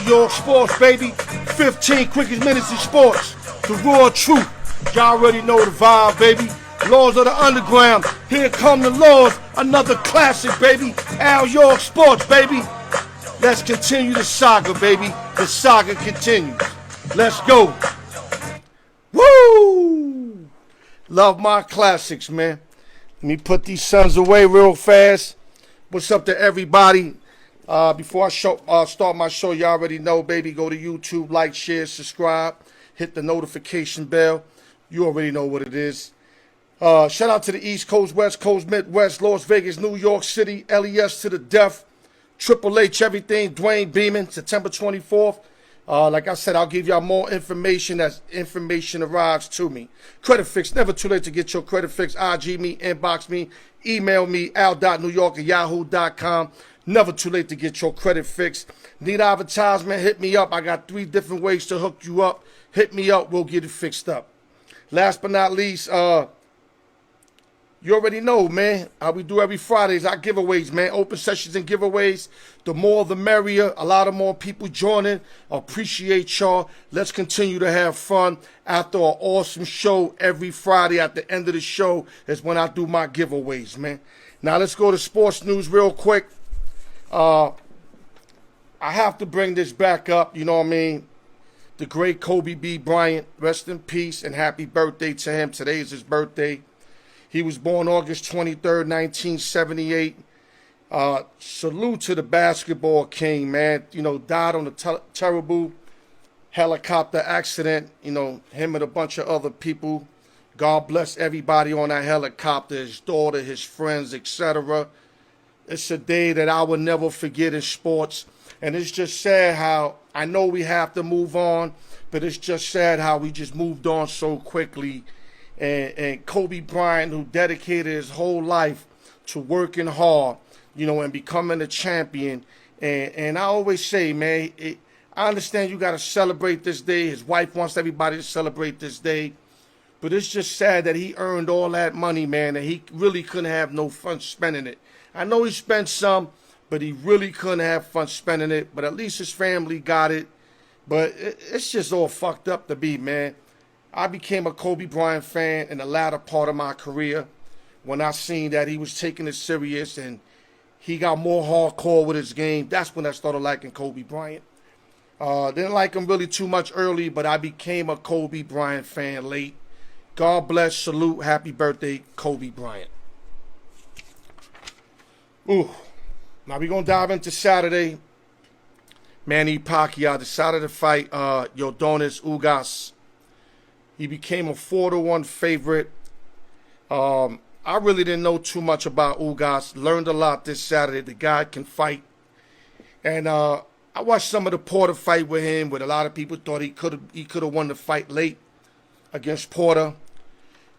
York Sports, baby. 15 quickest minutes in sports. The raw truth. Y'all already know the vibe, baby. Laws of the underground. Here come the laws. Another classic, baby. Al York Sports, baby. Let's continue the saga, baby. The saga continues. Let's go. Woo! Love my classics, man. Let me put these sons away real fast. What's up to everybody? Before I start my show, you already know, baby. Go to YouTube, like, share, subscribe. Hit the notification bell. You already know what it is. Shout out to the East Coast, West Coast, Midwest, Las Vegas, New York City, LES to the death, Triple H, everything, Dwayne Beeman, September 24th. Like I said, I'll give y'all more information as information arrives to me. Credit Fix, never too late to get your credit fix. IG me, inbox me, email me, al.newyork@yahoo.com. Never too late to get your credit fix. Need advertisement? Hit me up. I got 3 different ways to hook you up. Hit me up. We'll get it fixed up. Last but not least, you already know, man, how we do every Fridays, our giveaways, man. Open sessions and giveaways. The more, the merrier. A lot of more people joining. Appreciate y'all. Let's continue to have fun. After an awesome show every Friday, at the end of the show is when I do my giveaways, man. Now, let's go to sports news real quick. I have to bring this back up, you know what I mean? The great Kobe B. Bryant, rest in peace and happy birthday to him. Today is his birthday. He was born August 23rd, 1978. Salute to the basketball king, man. You know, died on a terrible helicopter accident. You know, him and a bunch of other people. God bless everybody on that helicopter, his daughter, his friends, etc. It's a day that I will never forget in sports. And it's just sad how, I know we have to move on, but it's just sad how we just moved on so quickly. And Kobe Bryant, who dedicated his whole life to working hard, you know, and becoming a champion. And I always say, man, I understand you got to celebrate this day. His wife wants everybody to celebrate this day. But it's just sad that he earned all that money, man, and he really couldn't have no fun spending it. I know he spent some, but he really couldn't have fun spending it. But at least his family got it. But it's just all fucked up to be, man. I became a Kobe Bryant fan in the latter part of my career when I seen that he was taking it serious and he got more hardcore with his game. That's when I started liking Kobe Bryant. Didn't like him really too much early, but I became a Kobe Bryant fan late. God bless, salute, happy birthday, Kobe Bryant. Ooh. Now we're going to dive into Saturday. Manny Pacquiao decided to fight Ugas. He became a 4-1 favorite. I really didn't know too much about Ugas. Learned a lot this Saturday. The guy can fight. And I watched some of the Porter fight with him, where a lot of people thought he could have won the fight late against Porter.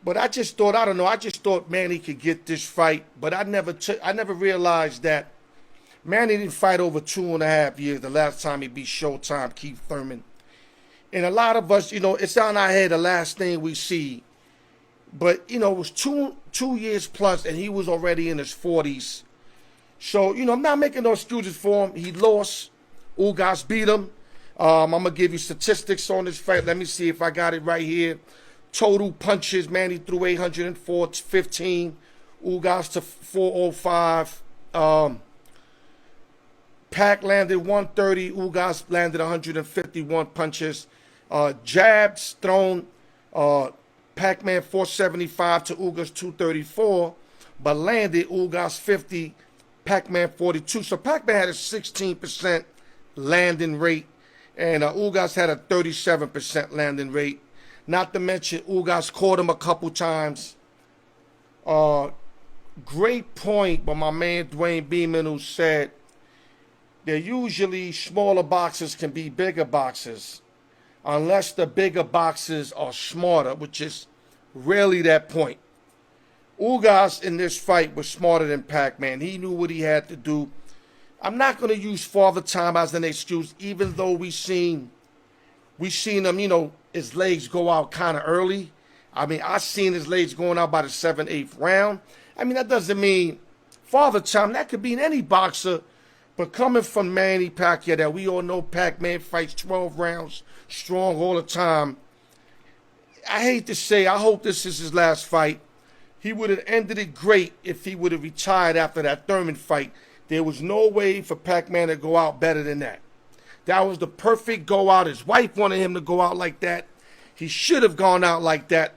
But I just thought, I don't know, I just thought Manny could get this fight. But I never realized that Manny didn't fight over 2.5 years. The last time he beat Showtime, Keith Thurman. And a lot of us, you know, it's on our head the last thing we see. But, you know, it was two years plus, and he was already in his 40s. So, you know, I'm not making no excuses for him. He lost. Ugas beat him. I'm going to give you statistics on this fight. Let me see if I got it right here. Total punches, Manny threw 804 to 15. Ugas to 405. Pac landed 130. Ugas landed 151 punches. Jabs thrown, Pacman 475 to Ugas 234, but landed Ugas 50, Pacman 42. So Pacman had a 16% landing rate, and Ugas had a 37% landing rate. Not to mention Ugas caught him a couple times. Great point by my man Dwayne Beeman, who said that usually smaller boxers can be bigger boxers, unless the bigger boxers are smarter, which is rarely that point. Ugas in this fight was smarter than Pacman. He knew what he had to do. I'm not going to use Father Time as an excuse, even though we seen him, you know, his legs go out kind of early. I mean, I seen his legs going out by the 7th, 8th round. I mean, that doesn't mean Father Time. That could be in any boxer But coming from Manny Pacquiao, that we all know Pacman fights 12 rounds, strong all the time. I hate to say, I hope this is his last fight. He would have ended it great if he would have retired after that Thurman fight. There was no way for Pacman to go out better than that. That was the perfect go out. His wife wanted him to go out like that. He should have gone out like that.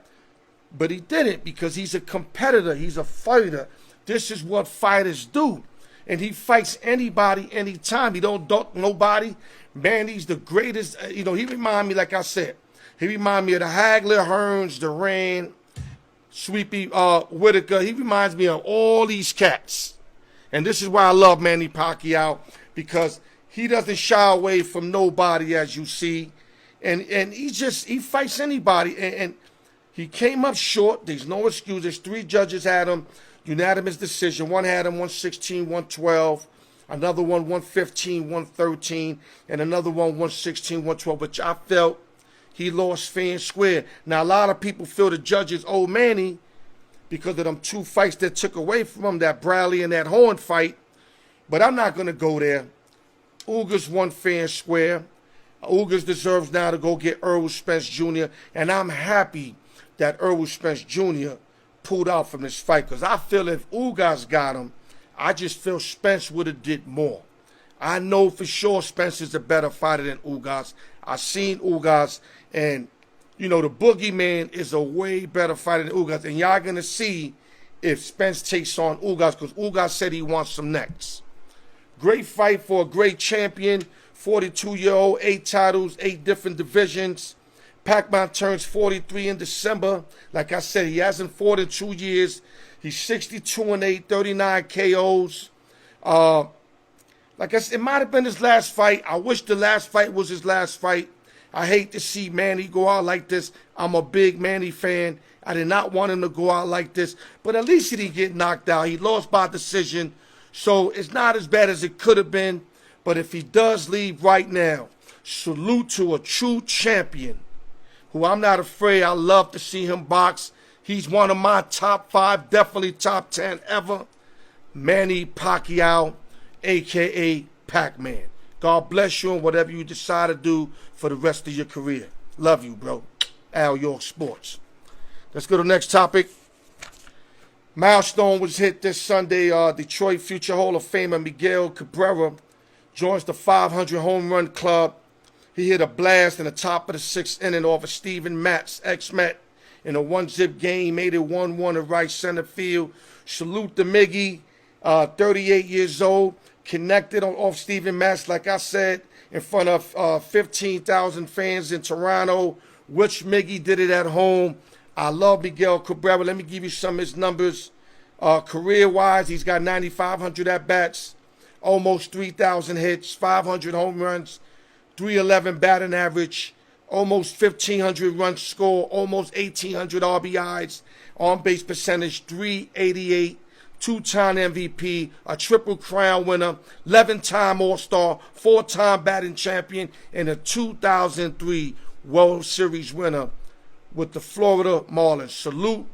But he didn't because he's a competitor. He's a fighter. This is what fighters do. And he fights anybody, anytime. He don't duck nobody. Manny's the greatest. He remind me, like I said, he remind me of the Hagler, Hearns, Duran, Sweepy Whitaker. He reminds me of all these cats. And this is why I love Manny Pacquiao, because he doesn't shy away from nobody, as you see. And he fights anybody. And he came up short. There's no excuses. 3 judges had him. Unanimous decision. One had him 116, 112. Another one 115, 113. And another one 116, 112. But I felt he lost fair and square. Now, a lot of people feel the judges owe Manny because of them 2 fights that took away from him, that Bradley and that Horn fight. But I'm not going to go there. Ugas won fair and square. Ugas deserves now to go get Errol Spence Jr. And I'm happy that Errol Spence Jr. pulled out from this fight, because I feel if Ugas got him, I just feel Spence would have did more. I know for sure Spence is a better fighter than Ugas. I seen Ugas, and the boogeyman is a way better fighter than Ugas. And y'all gonna see if Spence takes on Ugas, because Ugas said he wants some next. Great fight for a great champion, 42-year-old, 8 titles, 8 different divisions. Pacman turns 43 in December. Like I said, he hasn't fought in 2 years. He's 62-8, 39 KOs. Like I said, it might have been his last fight. I wish the last fight was his last fight. I hate to see Manny go out like this. I'm a big Manny fan. I did not want him to go out like this. But at least he didn't get knocked out. He lost by decision. So it's not as bad as it could have been. But if he does leave right now, salute to a true champion, who I'm not afraid. I love to see him box. He's one of my top 5, definitely top 10 ever. Manny Pacquiao, a.k.a. Pacman. God bless you and whatever you decide to do for the rest of your career. Love you, bro. Al York Sports. Let's go to the next topic. Milestone was hit this Sunday. Detroit future Hall of Famer Miguel Cabrera joins the 500 home run club. He hit a blast in the top of the 6th inning off of Steven Matz, ex-Met, in a 1-zip game. Made it 1-1 to right center field. Salute to Miggy, 38 years old. Connected off Steven Matz, like I said, in front of 15,000 fans in Toronto, which Miggy did it at home. I love Miguel Cabrera. Let me give you some of his numbers. Career-wise, he's got 9,500 at-bats, almost 3,000 hits, 500 home runs, 311 batting average, almost 1,500 runs scored, almost 1,800 RBIs, on-base percentage 388, 2-time MVP, a Triple Crown winner, 11-time All-Star, 4-time batting champion, and a 2003 World Series winner with the Florida Marlins. Salute.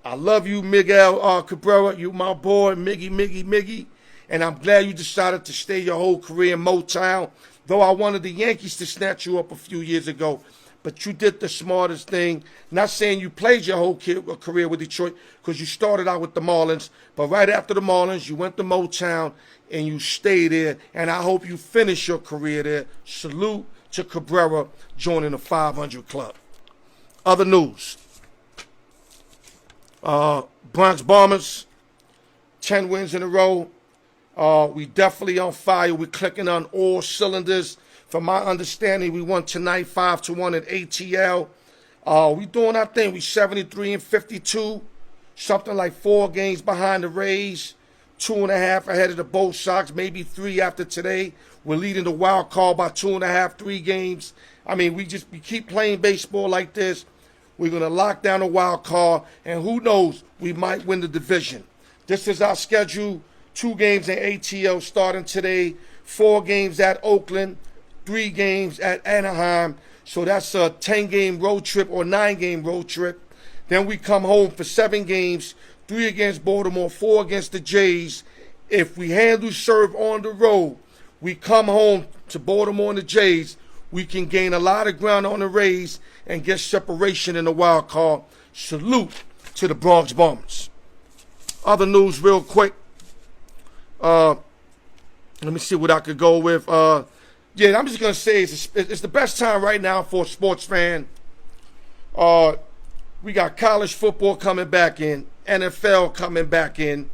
I love you, Miguel Cabrera. You my boy, Miggy. And I'm glad you decided to stay your whole career in Motown. Though I wanted the Yankees to snatch you up a few years ago. But you did the smartest thing. Not saying you played your whole career with Detroit, because you started out with the Marlins. But right after the Marlins, you went to Motown and you stayed there. And I hope you finish your career there. Salute to Cabrera joining the 500 club. Other news. Bronx Bombers, 10 wins in a row. We definitely on fire. We're clicking on all cylinders. From my understanding, we won tonight 5-1 at ATL. We doing our thing. We 73-52, something like 4 games behind the Rays, 2.5 ahead of the Bo Sox, maybe 3 after today. We're leading the wild card by 2.5, 3 games. I mean, we keep playing baseball like this. We're going to lock down the wild card, and who knows, we might win the division. This is our schedule. 2 games in ATL starting today, 4 games at Oakland, 3 games at Anaheim. So that's a 10-game road trip or 9-game road trip. Then we come home for 7 games, 3 against Baltimore, 4 against the Jays, If we handle serve on the road, we come home to Baltimore and the Jays, we can gain a lot of ground on the Rays and get separation in the wild card. Salute to the Bronx Bombers. Other news real quick. Let me see what I could go with. Yeah, I'm just going to say it's the best time right now for a sports fan. We got college football coming back in, NFL coming back in.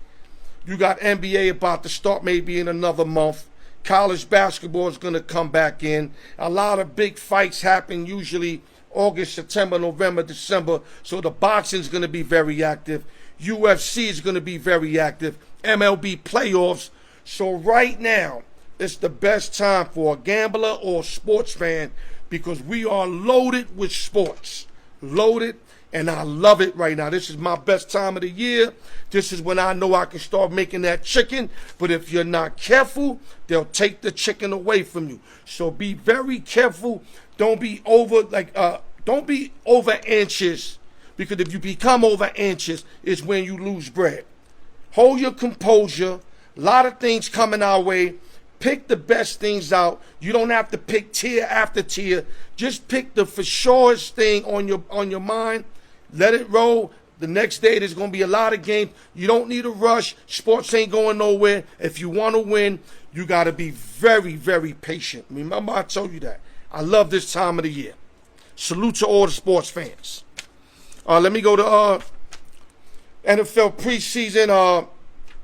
You got NBA about to start maybe in another month. College basketball is going to come back in. A lot of big fights happen usually August, September, November, December. So the boxing is going to be very active. UFC is going to be very active. MLB playoffs. So right now, it's the best time for a gambler or a sports fan because we are loaded with sports. Loaded, and I love it right now. This is my best time of the year. This is when I know I can start making that chicken. But if you're not careful, they'll take the chicken away from you. So be very careful. Don't be over anxious, because if you become over anxious, it's when you lose bread. Hold your composure. A lot of things coming our way. Pick the best things out. You don't have to pick tier after tier. Just pick the for surest thing on your mind. Let it roll. The next day there's going to be a lot of games. You don't need a rush. Sports ain't going nowhere. If you want to win, you got to be very, very patient. Remember, I told you that. I love this time of the year. Salute to all the sports fans. Let me go to NFL preseason.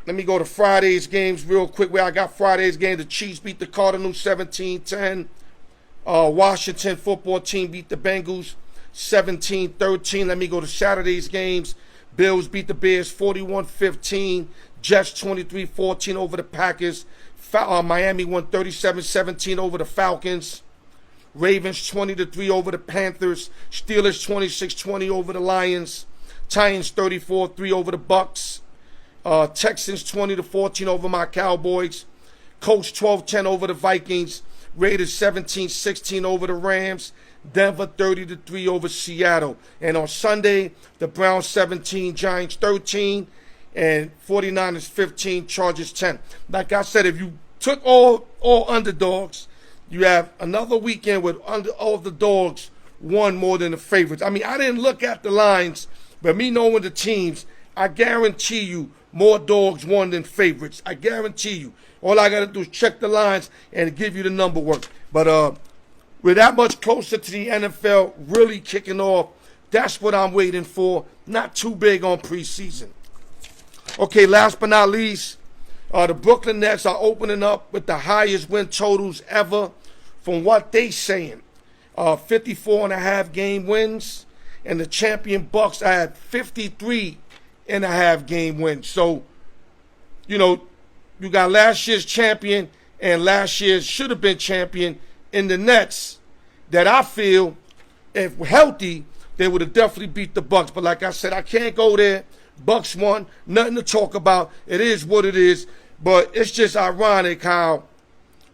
Let me go to Friday's games real quick. Where I got Friday's game. The Chiefs beat the Cardinals 17-10. Washington football team beat the Bengals 17-13. Let me go to Saturday's games. Bills beat the Bears 41-15. Jets 23-14 over the Packers. Miami won 37-17 over the Falcons. Ravens 20-3 over the Panthers. Steelers 26-20 over the Lions. Titans 34-3 over the Bucks. Texans 20-14 over my Cowboys. Colts 12-10 over the Vikings. Raiders 17-16 over the Rams. Denver 30-3 over Seattle. And on Sunday, the Browns 17, Giants 13, and 49ers 15, Chargers 10. Like I said, if you took all underdogs, you have another weekend with all the dogs won more than the favorites. I mean, I didn't look at the lines, but me knowing the teams, I guarantee you more dogs won than favorites. I guarantee you. All I got to do is check the lines and give you the number work. But we're that much closer to the NFL really kicking off. That's what I'm waiting for. Not too big on preseason. Okay, last but not least, the Brooklyn Nets are opening up with the highest win totals ever from what they saying. 54.5 game wins. And the champion Bucks had 53.5 game wins. So, you know, you got last year's champion and last year's should have been champion in the Nets that I feel, if healthy, they would have definitely beat the Bucks. But like I said, I can't go there. Bucks won. Nothing to talk about. It is what it is. But it's just ironic how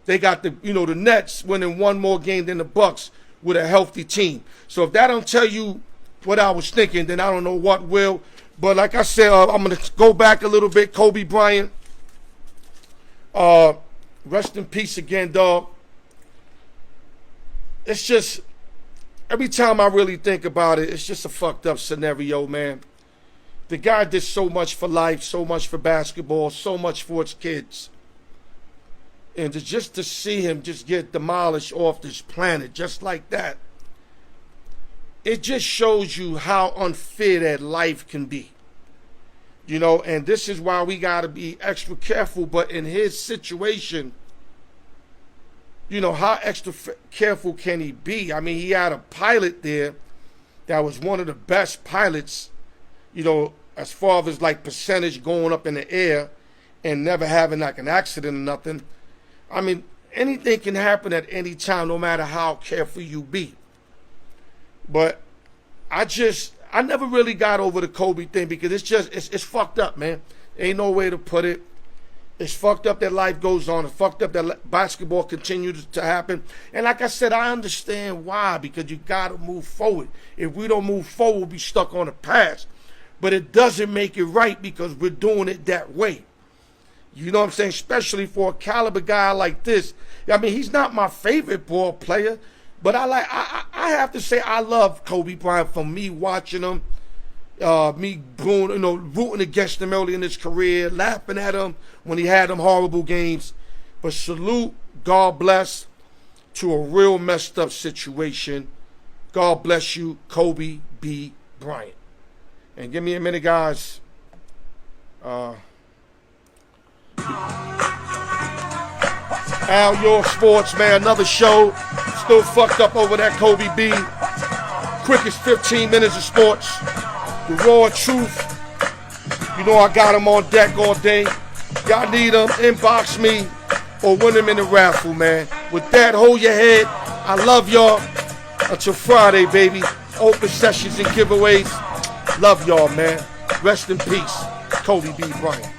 they got the Nets winning one more game than the Bucks with a healthy team. So if that don't tell you what I was thinking, then I don't know what will. But like I said, I'm going to go back a little bit. Kobe Bryant. Rest in peace again, dog. It's just, every time I really think about it, it's just a fucked up scenario, man. The guy did so much for life, so much for basketball, so much for his kids. And to see him just get demolished off this planet just like that, it just shows you how unfair that life can be. And this is why we got to be extra careful. But in his situation, how extra careful can he be? I mean, he had a pilot there that was one of the best pilots, as far as like percentage going up in the air and never having like an accident or nothing. I mean, anything can happen at any time, no matter how careful you be. But I never really got over the Kobe thing because it's fucked up, man. Ain't no way to put it. It's fucked up that life goes on. It's fucked up that basketball continues to happen. And like I said, I understand why, because you got to move forward. If we don't move forward, we'll be stuck on the past. But it doesn't make it right because we're doing it that way. You know what I'm saying? Especially for a caliber guy like this. I mean, he's not my favorite ball player, but I have to say I love Kobe Bryant from me watching him, me rooting against him early in his career, laughing at him when he had them horrible games. But salute, God bless, to a real messed up situation. God bless you, Kobe B. Bryant. And give me a minute, guys. Al Your Sports, man, another show. Still fucked up over that Kobe B. Quickest 15 minutes of sports. The raw truth. You know I got them on deck all day. Y'all need them, inbox me or win them in the raffle, man. With that, hold your head. I love y'all. Until Friday, baby. Open sessions and giveaways. Love y'all, man. Rest in peace. Kobe B. Bryant.